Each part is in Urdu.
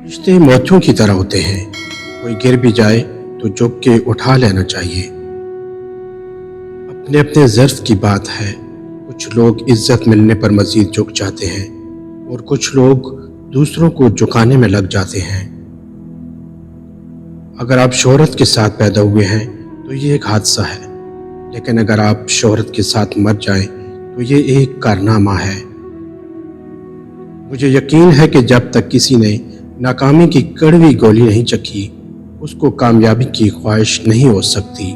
رشتے موتیوں کی طرح ہوتے ہیں، کوئی گر بھی جائے تو جھک کے اٹھا لینا چاہیے۔ اپنے اپنے ظرف کی بات ہے، کچھ لوگ عزت ملنے پر مزید جھک جاتے ہیں اور کچھ لوگ دوسروں کو جھکانے میں لگ جاتے ہیں۔ اگر آپ شہرت کے ساتھ پیدا ہوئے ہیں تو یہ ایک حادثہ ہے، لیکن اگر آپ شہرت کے ساتھ مر جائیں تو یہ ایک کارنامہ ہے۔ مجھے یقین ہے کہ جب تک کسی نے ناکامی کی کڑوی گولی نہیں چکھی، اس کو کامیابی کی خواہش نہیں ہو سکتی۔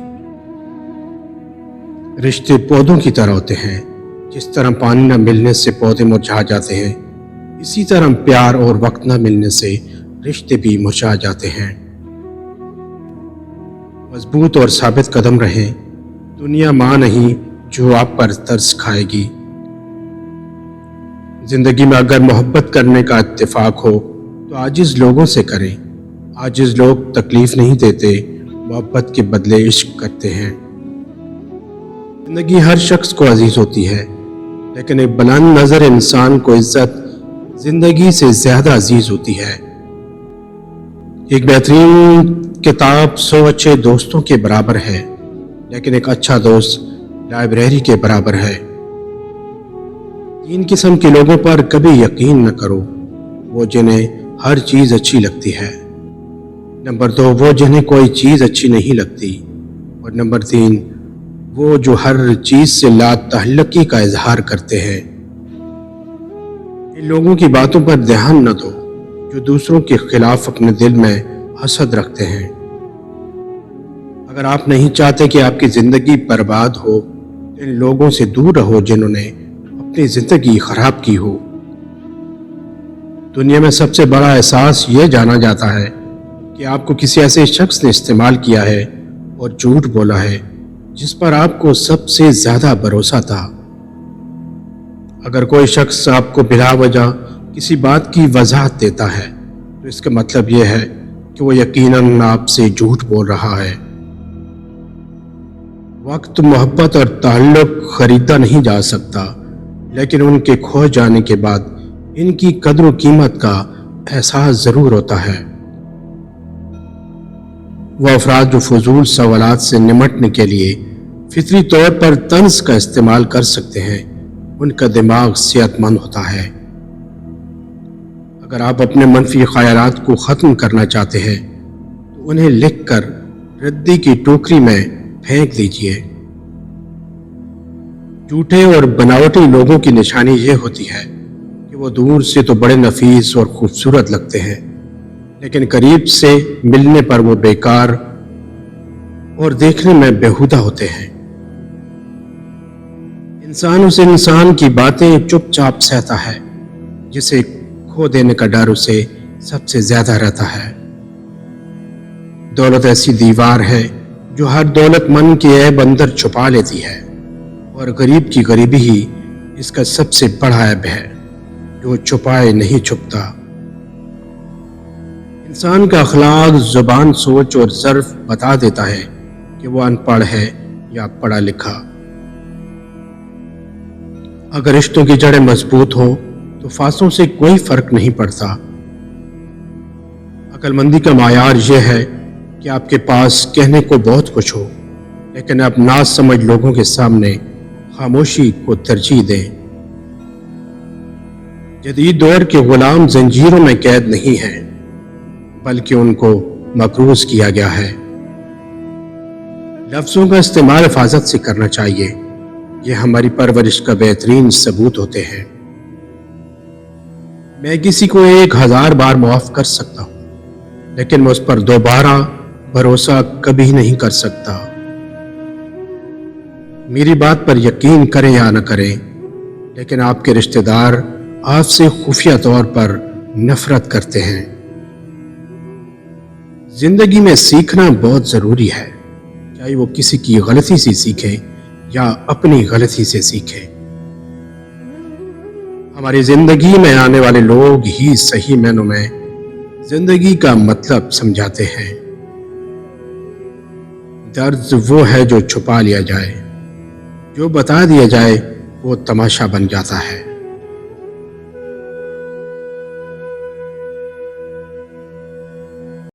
رشتے پودوں کی طرح ہوتے ہیں، جس طرح پانی نہ ملنے سے پودے مرجھا جاتے ہیں، اسی طرح پیار اور وقت نہ ملنے سے رشتے بھی مرجھا جاتے ہیں۔ مضبوط اور ثابت قدم رہیں، دنیا ماں نہیں جو آپ پر ترس کھائے گی۔ زندگی میں اگر محبت کرنے کا اتفاق ہو تو عاجز لوگوں سے کریں۔ عاجز لوگ تکلیف نہیں دیتے، محبت کے بدلے عشق کرتے ہیں۔ زندگی ہر شخص کو عزیز ہوتی ہے، لیکن ایک بلند نظر انسان کو عزت زندگی سے زیادہ عزیز ہوتی ہے۔ ایک بہترین کتاب 100 اچھے دوستوں کے برابر ہے، لیکن ایک اچھا دوست لائبریری کے برابر ہے۔ 3 قسم کے لوگوں پر کبھی یقین نہ کرو، وہ جنہیں ہر چیز اچھی لگتی ہے۔ نمبر 2، وہ جنہیں کوئی چیز اچھی نہیں لگتی۔ اور نمبر 3، وہ جو ہر چیز سے لا تعلقی کا اظہار کرتے ہیں۔ ان لوگوں کی باتوں پر دھیان نہ دو جو دوسروں کے خلاف اپنے دل میں حسد رکھتے ہیں۔ اگر آپ نہیں چاہتے کہ آپ کی زندگی برباد ہو تو ان لوگوں سے دور رہو جنہوں نے اپنی زندگی خراب کی ہو۔ دنیا میں سب سے بڑا احساس یہ جانا جاتا ہے کہ آپ کو کسی ایسے شخص نے استعمال کیا ہے اور جھوٹ بولا ہے جس پر آپ کو سب سے زیادہ بھروسہ تھا۔ اگر کوئی شخص آپ کو بلا وجہ کسی بات کی وضاحت دیتا ہے تو اس کا مطلب یہ ہے کہ وہ یقیناً آپ سے جھوٹ بول رہا ہے۔ وقت، محبت اور تعلق خریدا نہیں جا سکتا، لیکن ان کے کھو جانے کے بعد ان کی قدر و قیمت کا احساس ضرور ہوتا ہے۔ وہ افراد جو فضول سوالات سے نمٹنے کے لیے فطری طور پر طنز کا استعمال کر سکتے ہیں، ان کا دماغ صحت مند ہوتا ہے۔ اگر آپ اپنے منفی خیالات کو ختم کرنا چاہتے ہیں تو انہیں لکھ کر ردی کی ٹوکری میں پھینک دیجئے۔ جھوٹے اور بناوٹی لوگوں کی نشانی یہ ہوتی ہے کہ وہ دور سے تو بڑے نفیس اور خوبصورت لگتے ہیں، لیکن قریب سے ملنے پر وہ بیکار اور دیکھنے میں بیہودہ ہوتے ہیں۔ انسان اس انسان کی باتیں چپ چاپ سہتا ہے جسے کھو دینے کا ڈر اسے سب سے زیادہ رہتا ہے۔ دولت ایسی دیوار ہے جو ہر دولت مند کے عیب اندر چھپا لیتی ہے، اور غریب کی غریبی ہی اس کا سب سے بڑا عیب ہے جو چھپائے نہیں چھپتا۔ انسان کا اخلاق، زبان، سوچ اور ظرف بتا دیتا ہے کہ وہ ان پڑھ ہے یا پڑھا لکھا۔ اگر رشتوں کی جڑیں مضبوط ہوں تو فاصلوں سے کوئی فرق نہیں پڑتا۔ عقل مندی کا معیار یہ ہے کہ آپ کے پاس کہنے کو بہت کچھ ہو، لیکن آپ ناسمجھ لوگوں کے سامنے خاموشی کو ترجیح دیں۔ جدید دور کے غلام زنجیروں میں قید نہیں ہیں، بلکہ ان کو مقروض کیا گیا ہے۔ لفظوں کا استعمال حفاظت سے کرنا چاہیے، یہ ہماری پرورش کا بہترین ثبوت ہوتے ہیں۔ میں کسی کو 1000 بار معاف کر سکتا ہوں، لیکن میں اس پر دوبارہ بھروسہ کبھی نہیں کر سکتا۔ میری بات پر یقین کریں یا نہ کریں، لیکن آپ کے رشتہ دار آپ سے خفیہ طور پر نفرت کرتے ہیں۔ زندگی میں سیکھنا بہت ضروری ہے، چاہے وہ کسی کی غلطی سے سیکھیں یا اپنی غلطی سے سیکھیں۔ ہماری زندگی میں آنے والے لوگ ہی صحیح معنوں میں زندگی کا مطلب سمجھاتے ہیں۔ درد وہ ہے جو چھپا لیا جائے، جو بتا دیا جائے وہ تماشا بن جاتا ہے۔